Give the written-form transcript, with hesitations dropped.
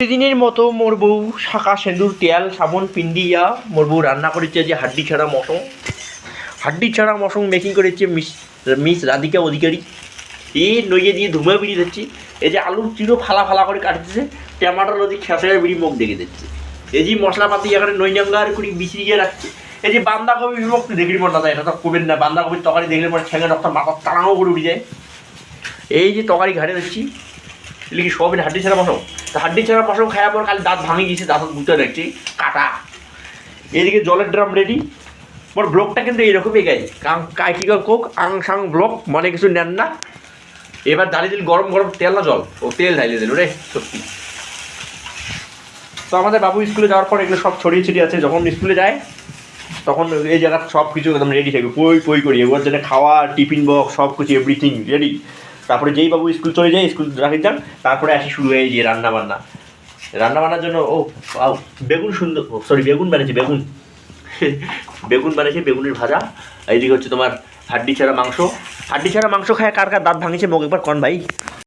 প্রতিদিনের মতো মোর বউ শাঁখা সেঁদুর তেল সাবন পিন্ডিয়া মোর বউ রান্না করেছে যে হাড্ডি ছাড়া মশং মেকিং করেছে মিস রাধিকা অধিকারী নইয়ে দিয়ে ধুমা বিড়ি দিচ্ছি। এই যে আলুর চিরো ফালা ফালা করে কাটতেছে, টমাটোর নদী খেসারে বিড়ি মুখ দেখে দিচ্ছে। এই যে মশলাপাতি এখানে নৈনাঙ্গার করে বিছিয়ে রাখছে। এই যে বান্ধাকপি বিভক্ত দেখলি মনে না, এটা তো কবেন না। বান্ধাকপির তরকারি দেখলে পরে ঠেঙে রক্ত মাথা তাড়াও করে উঠে যায়। এই যে তরকারি ঘাটে দিচ্ছি লিখি সব হাড্ডি ছাড়া মশং। তা হাড্ডি ছাড়া মশং খাওয়ার পর খালি দাঁত ভাঙিয়ে গেছে, দাঁত বুঝতে দেখছি কাটা। এদিকে জলের ড্রাম রেডি। মোর ব্লগটা কিন্তু এইরকমই গাই কাইটিকল কোক আং সাং ব্লগ, মনে কিছু নেন না। এবার দাঁড়িয়ে দিল গরম গরম তেল না জল, ও তেল ঢালিয়ে দিল রে সত্যি। তো আমাদের বাবু স্কুলে যাওয়ার পর এগুলো সব ছড়িয়ে ছিটিয়ে আছে। যখন স্কুলে যায় তখন এই জায়গা সব কিছু একদম রেডি থাকবে, পই করি ওর জন্য খাওয়া, টিফিন বক্স সব কিছু এভরিথিং রেডি। তারপরে যেই বাবু স্কুল চলে যায়, স্কুল রাখি যান, তারপরে আসি শুরু হয়ে যে রান্নাবান্নার জন্য ও বেগুন সুন্দর, সরি বেগুন বানিয়েছে, বেগুন বানিয়েছে, বেগুনের ভাজা। এইদিকে হচ্ছে তোমার হাড্ডি ছাড়া মাংস খায় কার কার দাঁত ভাঙিছে মোক একবার কন ভাই।